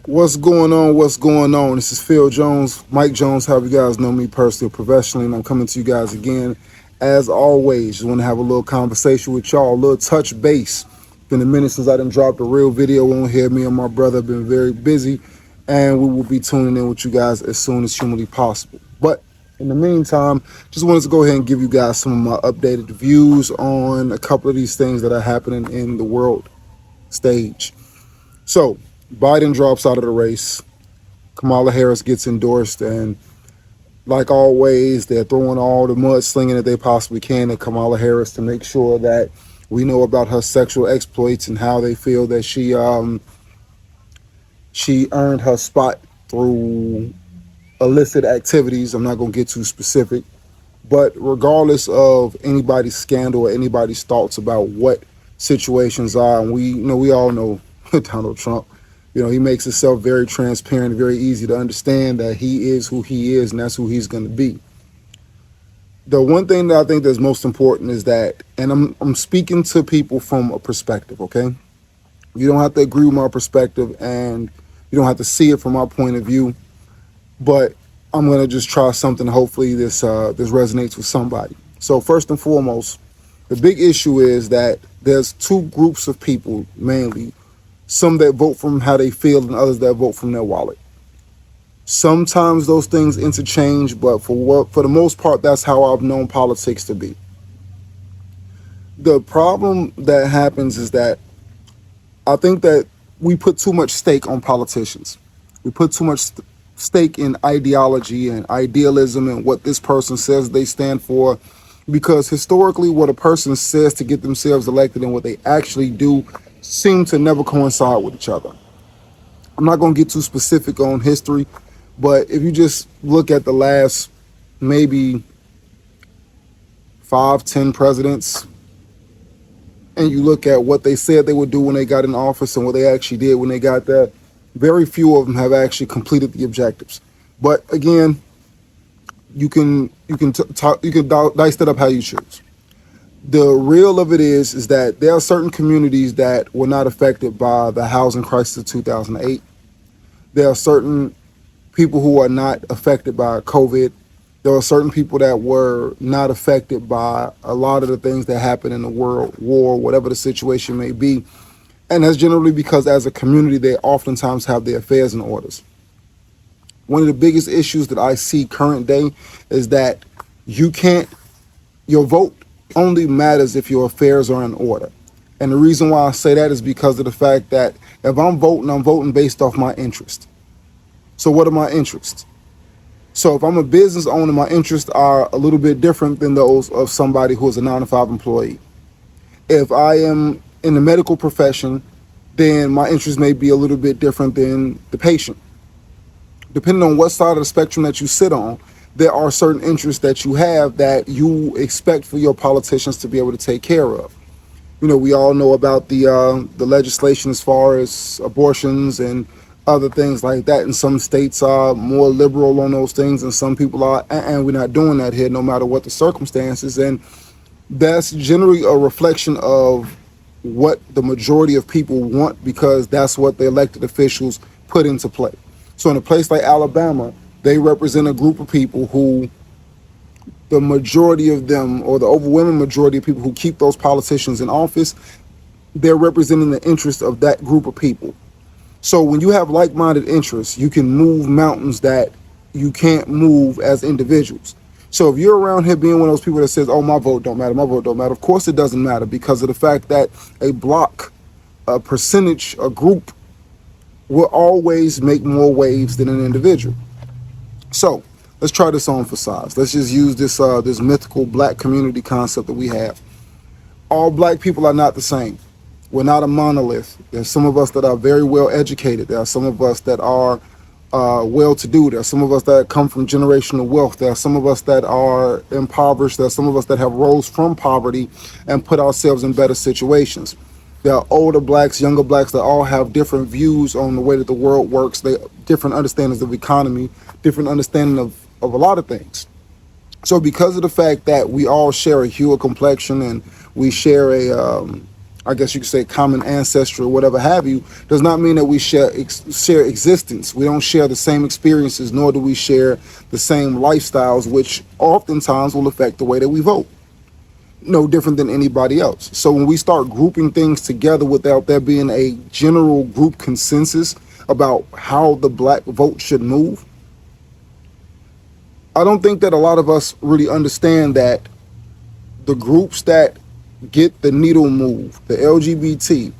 What's going on? What's going on? This is Phil Jones, Mike Jones, how you guys know me personally, professionally, and I'm coming to you guys again. As always, just want to have a little conversation with y'all, a little touch base. Been a minute since I done dropped a real video on here. Me and my brother have been very busy, and we will be tuning in with you guys as soon as humanly possible. But in the meantime, just wanted to go ahead and give you guys some of my updated views on a couple of these things that are happening in the world stage. So, Biden drops out of the race. Kamala Harris gets endorsed, and like always, they're throwing all the mudslinging that they possibly can at Kamala Harris to make sure that we know about her sexual exploits and how they feel that she earned her spot through illicit activities. I'm not going to get too specific, but regardless of anybody's scandal or anybody's thoughts about what situations are, and we all know Donald Trump. He makes himself very transparent, very easy to understand that he is who he is, and that's who he's going to be. The one thing that I think that's most important is that, and I'm speaking to people from a perspective, okay? You don't have to agree with my perspective, and you don't have to see it from my point of view, but I'm going to just try something. Hopefully this resonates with somebody. So first and foremost, the big issue is that there's two groups of people mainly. Some that vote from how they feel and others that vote from their wallet. Sometimes those things interchange, but for the most part, that's how I've known politics to be. The problem that happens is that I think that we put too much stake on politicians. We put too much stake in ideology and idealism and what this person says they stand for, because historically what a person says to get themselves elected and what they actually do seem to never coincide with each other. I'm not going to get too specific on history, but if you just look at the last maybe 5-10 presidents, and you look at what they said they would do when they got in office and what they actually did when they got there, very few of them have actually completed the objectives. But again, you can dice that up how you choose. The real of it is that there are certain communities that were not affected by the housing crisis of 2008. There are certain people who are not affected by COVID. There are certain people that were not affected by a lot of the things that happen in the world, war, whatever the situation may be. And that's generally because as a community, they oftentimes have their affairs in orders. One of the biggest issues that I see current day is that your vote only matters if your affairs are in order. And the reason why I say that is because of the fact that if I'm voting based off my interest. So what are my interests? So if I'm a business owner, my interests are a little bit different than those of somebody who is a 9-to-5 employee. If I am in the medical profession, then my interests may be a little bit different than the patient. Depending on what side of the spectrum that you sit on, there are certain interests that you have that you expect for your politicians to be able to take care of. We all know about the legislation as far as abortions and other things like that. And some states are more liberal on those things, and some people are, and we're not doing that here, no matter what the circumstances. And that's generally a reflection of what the majority of people want, because that's what the elected officials put into play. So in a place like Alabama, they represent a group of people who, the majority of them, or the overwhelming majority of people who keep those politicians in office, they're representing the interests of that group of people. So when you have like-minded interests, you can move mountains that you can't move as individuals. So if you're around here being one of those people that says, oh, my vote don't matter, my vote don't matter, of course it doesn't matter, because of the fact that a block, a percentage, a group will always make more waves than an individual. So let's try this on for size. Let's just use this mythical black community concept that we have. All black people are not the same. We're not a monolith. There's some of us that are very well educated. There are some of us that are well-to-do. There are some of us that come from generational wealth. There are some of us that are impoverished. There are some of us that have rose from poverty and put ourselves in better situations. There are older blacks, younger blacks that all have different views on the way that the world works. They different understandings of economy, different understanding of a lot of things. So because of the fact that we all share a hue of complexion and we share I guess you could say common ancestry or whatever have you, does not mean that we share existence. We don't share the same experiences, nor do we share the same lifestyles, which oftentimes will affect the way that we vote. No different than anybody else. So when we start grouping things together without there being a general group consensus about how the black vote should move, I don't think that a lot of us really understand that the groups that get the needle moved, the LGBT,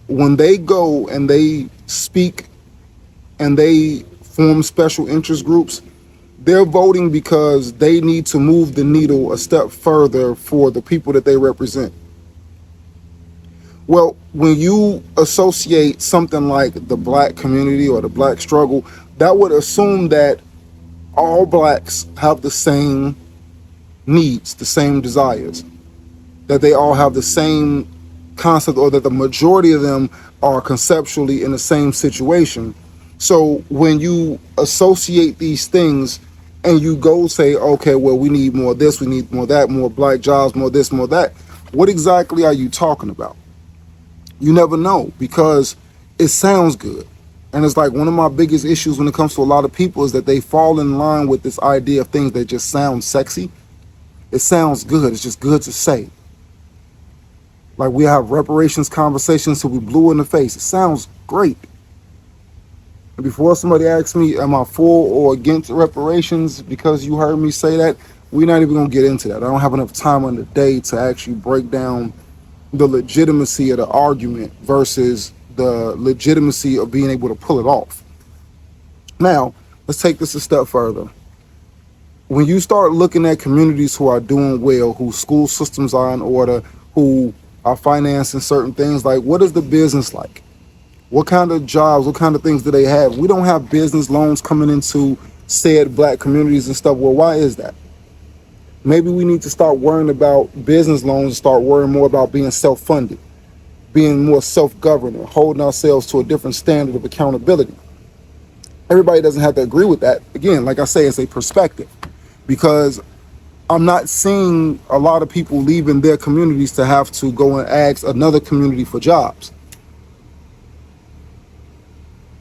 when they go and they speak and they form special interest groups, they're voting because they need to move the needle a step further for the people that they represent. Well, when you associate something like the black community or the black struggle, that would assume that all blacks have the same needs, the same desires, that they all have the same concept, or that the majority of them are conceptually in the same situation. So when you associate these things and you go say, okay, well, we need more of this, we need more of that, more black jobs, more this, more that, what exactly are you talking about? You never know, because it sounds good. And it's like one of my biggest issues when it comes to a lot of people is that they fall in line with this idea of things that just sound sexy. It sounds good. It's just good to say. Like we have reparations conversations till we blue in the face. It sounds great. And before somebody asks me, am I for or against reparations because you heard me say that, we're not even going to get into that. I don't have enough time on the day to actually break down the legitimacy of the argument versus the legitimacy of being able to pull it off. Now, let's take this a step further. When you start looking at communities who are doing well, whose school systems are in order, who are financing certain things, like what is the business like? What kind of jobs, what kind of things do they have? We don't have business loans coming into said black communities and stuff. Well, why is that? Maybe we need to start worrying about business loans and start worrying more about being self-funded, being more self-governing, holding ourselves to a different standard of accountability. Everybody doesn't have to agree with that. Again, like I say, it's a perspective, because I'm not seeing a lot of people leaving their communities to have to go and ask another community for jobs.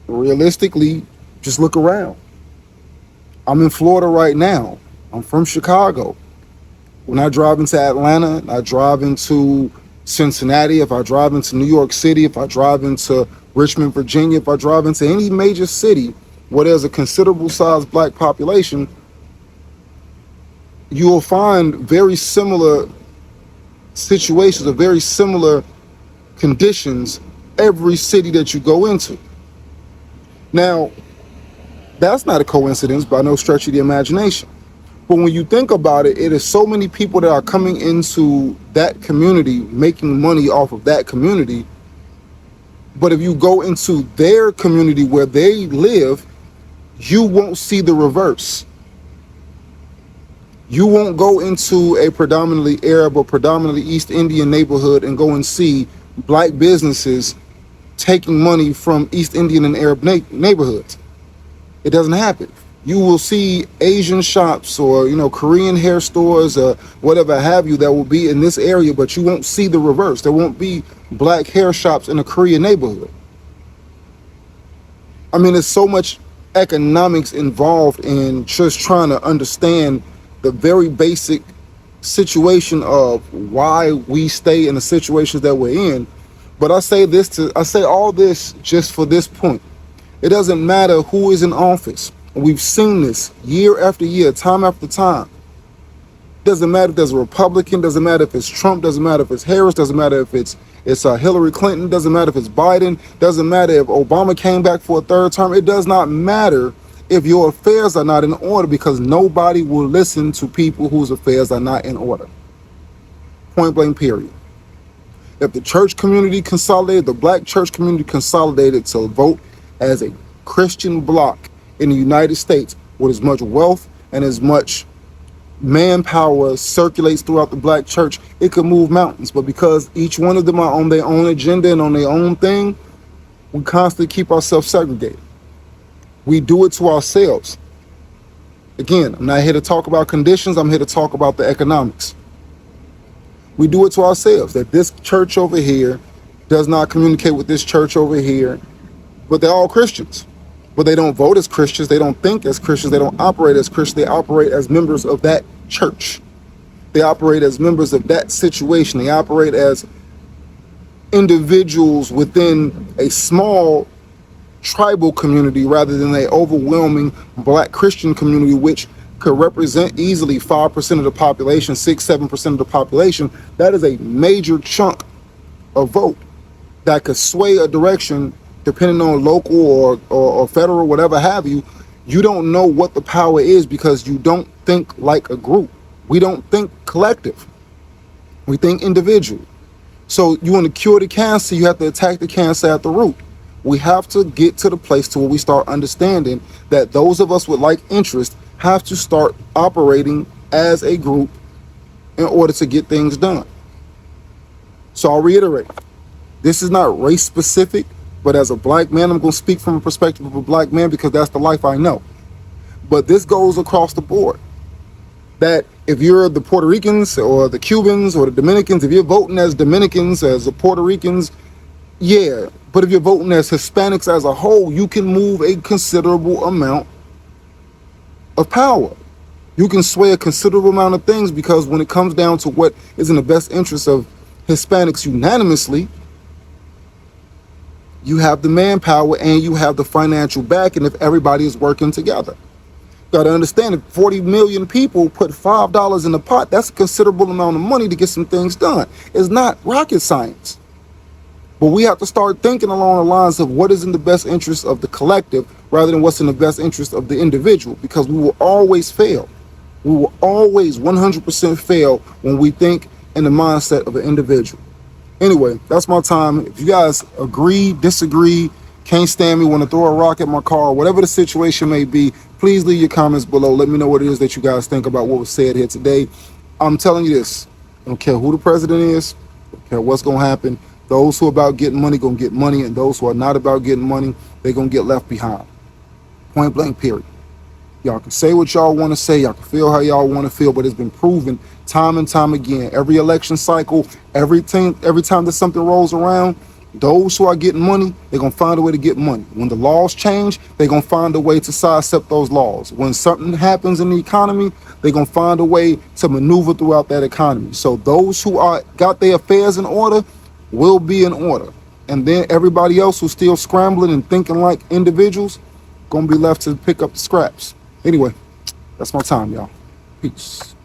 Realistically, just look around. I'm in Florida right now. I'm from Chicago. When I drive into Atlanta, I drive into Cincinnati, if I drive into New York City, if I drive into Richmond, Virginia, if I drive into any major city where there's a considerable sized black population, you will find very similar situations or very similar conditions every city that you go into. Now, that's not a coincidence by no stretch of the imagination. But when you think about it, it is so many people that are coming into that community, making money off of that community. But if you go into their community where they live, you won't see the reverse. You won't go into a predominantly Arab or predominantly East Indian neighborhood and go and see black businesses taking money from East Indian and Arab neighborhoods. It doesn't happen. You will see Asian shops or, Korean hair stores or whatever have you that will be in this area, but you won't see the reverse. There won't be black hair shops in a Korean neighborhood. I mean, there's so much economics involved in just trying to understand the very basic situation of why we stay in the situations that we're in. But I say all this just for this point. It doesn't matter who is in office. We've seen this year after year, time after time. Doesn't matter if there's a Republican, doesn't matter if it's Trump, doesn't matter if it's Harris, doesn't matter if it's Hillary Clinton, doesn't matter if it's Biden, doesn't matter if Obama came back for a third term. It does not matter if your affairs are not in order, because nobody will listen to people whose affairs are not in order. Point blank, period. If the church community consolidated, the black church community consolidated to vote as a Christian bloc in the United States with as much wealth and as much manpower circulates throughout the black church, it could move mountains. But because each one of them are on their own agenda and on their own thing, we constantly keep ourselves segregated. We do it to ourselves. Again, I'm not here to talk about conditions. I'm here to talk about the economics. We do it to ourselves. That this church over here does not communicate with this church over here, but they're all Christians. But they don't vote as Christians, they don't think as Christians, they don't operate as Christians, they operate as members of that church. They operate as members of that situation. They operate as individuals within a small tribal community rather than a overwhelming black Christian community, which could represent easily 5% of the population, 6-7% of the population. That is a major chunk of vote that could sway a direction depending on local or federal, whatever have you. You don't know what the power is because you don't think like a group. We don't think collective. We think individual. So you want to cure the cancer, you have to attack the cancer at the root. We have to get to the place to where we start understanding that those of us with like interest have to start operating as a group in order to get things done. So I'll reiterate, this is not race specific, but as a black man, I'm going to speak from a perspective of a black man because that's the life I know. But this goes across the board. That if you're the Puerto Ricans or the Cubans or the Dominicans, if you're voting as Dominicans, as the Puerto Ricans, yeah. But if you're voting as Hispanics as a whole, you can move a considerable amount of power. You can sway a considerable amount of things because when it comes down to what is in the best interest of Hispanics unanimously, you have the manpower and you have the financial backing if everybody is working together. Got to understand, if 40 million people put $5 in the pot, that's a considerable amount of money to get some things done. It's not rocket science. But we have to start thinking along the lines of what is in the best interest of the collective rather than what's in the best interest of the individual, because we will always fail. We will always 100% fail when we think in the mindset of an individual. Anyway, that's my time. If you guys agree, disagree, can't stand me, want to throw a rock at my car, whatever the situation may be, please leave your comments below. Let me know what it is that you guys think about what was said here today. I'm telling you this, I don't care who the president is, I don't care what's going to happen. Those who are about getting money going to get money, and those who are not about getting money, they're going to get left behind. Point blank, period. Y'all can say what y'all want to say, y'all can feel how y'all want to feel, but it's been proven time and time again. Every election cycle, every time that something rolls around, those who are getting money, they're going to find a way to get money. When the laws change, they're going to find a way to sidestep those laws. When something happens in the economy, they're going to find a way to maneuver throughout that economy. So those who are got their affairs in order will be in order. And then everybody else who's still scrambling and thinking like individuals, going to be left to pick up the scraps. Anyway, that's my time, y'all. Peace.